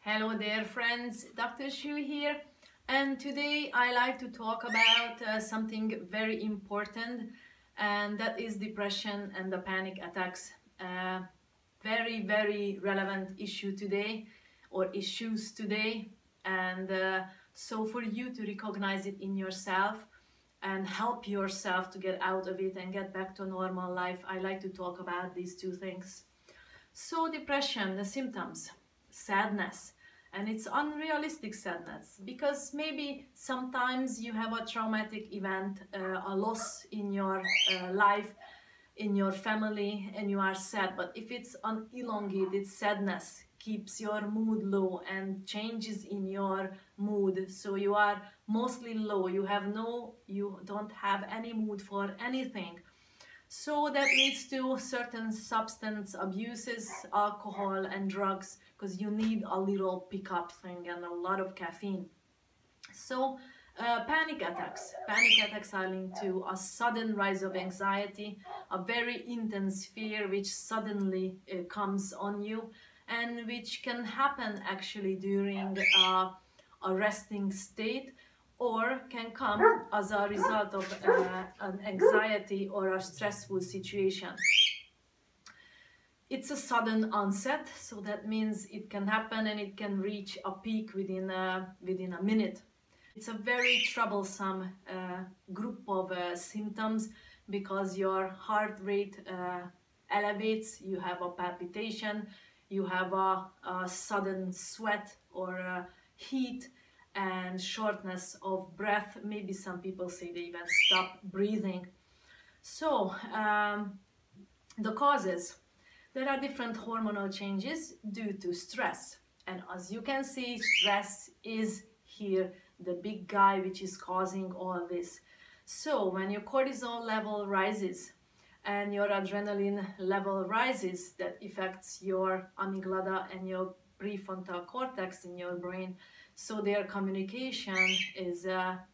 Hello there friends, Dr. Shu here, and today I like to talk about something very important, and that is depression and the panic attacks. Very relevant issue today, or issues today, and so for you to recognize it in yourself and help yourself to get out of it and get back to normal life, I like to talk about these two things. So depression, the symptoms, sadness, and it's unrealistic sadness because maybe sometimes you have a traumatic event, a loss in your life, in your family, and you are sad. But if it's an elongated sadness, keeps your mood low and changes in your mood, so you are mostly low, you don't have any mood for anything. So that leads to certain substance abuses, alcohol and drugs, because you need a little pickup thing and a lot of caffeine. So panic attacks. Panic attacks are linked to a sudden rise of anxiety, a very intense fear which suddenly comes on you, and which can happen actually during a resting state, or can come as a result of an anxiety or a stressful situation. It's a sudden onset, so that means it can happen and it can reach a peak within a minute. It's a very troublesome group of symptoms, because your heart rate elevates, you have a palpitation, you have a sudden sweat or heat, and shortness of breath. Maybe some people say they even stop breathing. So the causes: there are different hormonal changes due to stress, and as you can see, stress is here the big guy which is causing all this. So when your cortisol level rises and your adrenaline level rises, that affects your amygdala and your prefrontal cortex in your brain, so their communication is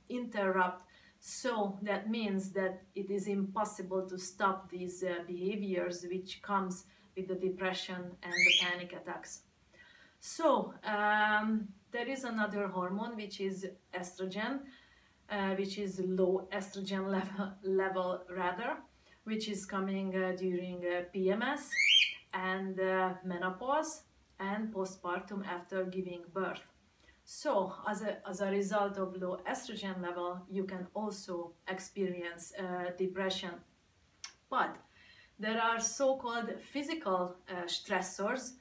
interrupted. So that means that it is impossible to stop these behaviors which comes with the depression and the panic attacks. So there is another hormone which is estrogen, which is low estrogen level rather, which is coming during PMS and menopause and postpartum after giving birth. So as a result of low estrogen level, you can also experience depression. But there are so-called physical stressors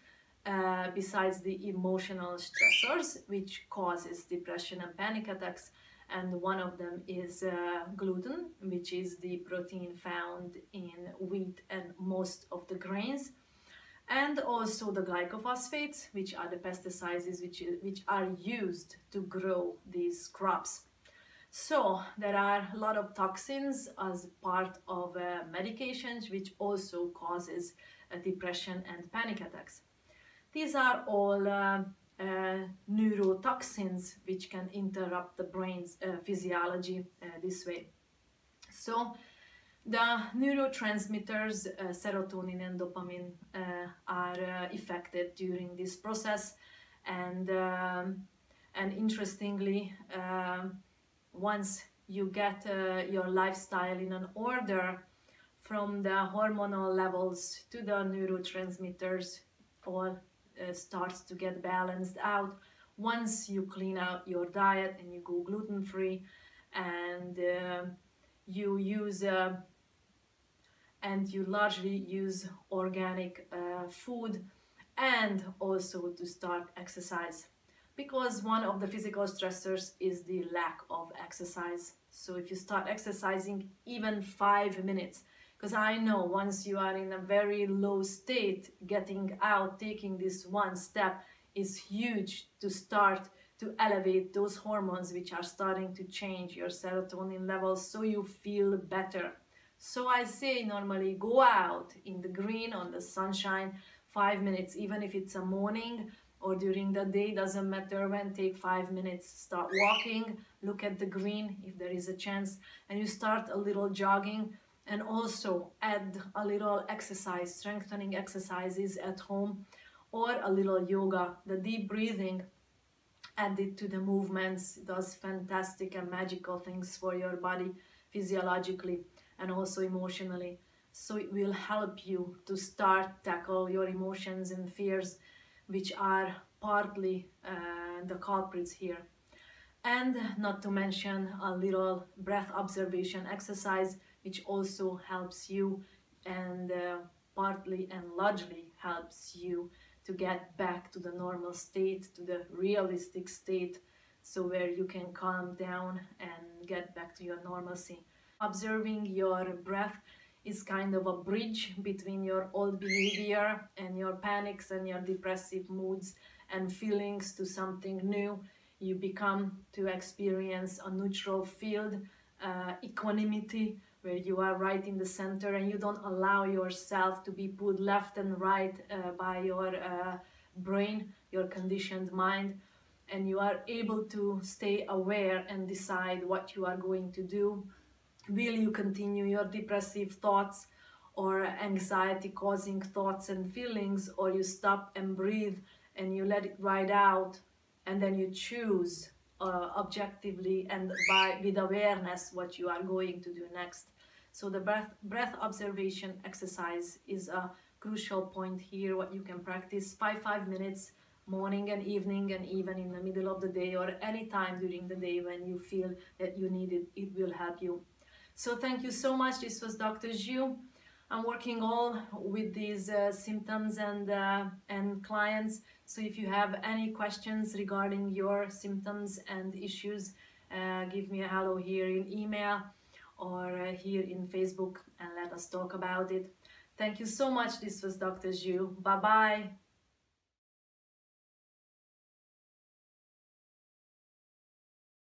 besides the emotional stressors which causes depression and panic attacks, and one of them is gluten, which is the protein found in wheat and most of the grains, and also the glycophosphates, which are the pesticides which are used to grow these crops. So there are a lot of toxins as part of medications which also causes depression and panic attacks. These are all neurotoxins which can interrupt the brain's physiology this way. So the neurotransmitters serotonin and dopamine are affected during this process, and interestingly, once you get your lifestyle in an order, from the hormonal levels to the neurotransmitters, all starts to get balanced out once you clean out your diet and you go gluten-free, and you largely use organic food, and also to start exercise, because one of the physical stressors is the lack of exercise. So if you start exercising even 5 minutes, because I know once you are in a very low state, getting out, taking this one step is huge to start to elevate those hormones which are starting to change your serotonin levels, so you feel better. So I say normally go out in the green, on the sunshine, 5 minutes, even if it's a morning or during the day, doesn't matter when, take 5 minutes, start walking, look at the green if there is a chance, and you start a little jogging, and also add a little exercise, strengthening exercises at home, or a little yoga. The deep breathing added to the movements does fantastic and magical things for your body physiologically and also emotionally. So it will help you to start tackle your emotions and fears, which are partly the culprits here. And not to mention a little breath observation exercise, which also helps you and partly and largely helps you to get back to the normal state, to the realistic state, so where you can calm down and get back to your normalcy. Observing your breath is kind of a bridge between your old behavior and your panics and your depressive moods and feelings to something new. You become to experience a neutral field, equanimity, where you are right in the center and you don't allow yourself to be pulled left and right by your brain, your conditioned mind, and you are able to stay aware and decide what you are going to do. Will you continue your depressive thoughts or anxiety causing thoughts and feelings, or you stop and breathe and you let it ride out, and then you choose objectively and with awareness what you are going to do next. So the breath observation exercise is a crucial point here, what you can practice 5 minutes morning and evening, and even in the middle of the day or any time during the day when you feel that you need it. It will help you. So thank you so much. This was Dr. Zhu. I'm working all with these symptoms and clients. So if you have any questions regarding your symptoms and issues, give me a hello here in email or here in Facebook and let us talk about it. Thank you so much. This was Dr. Zhu. Bye-bye.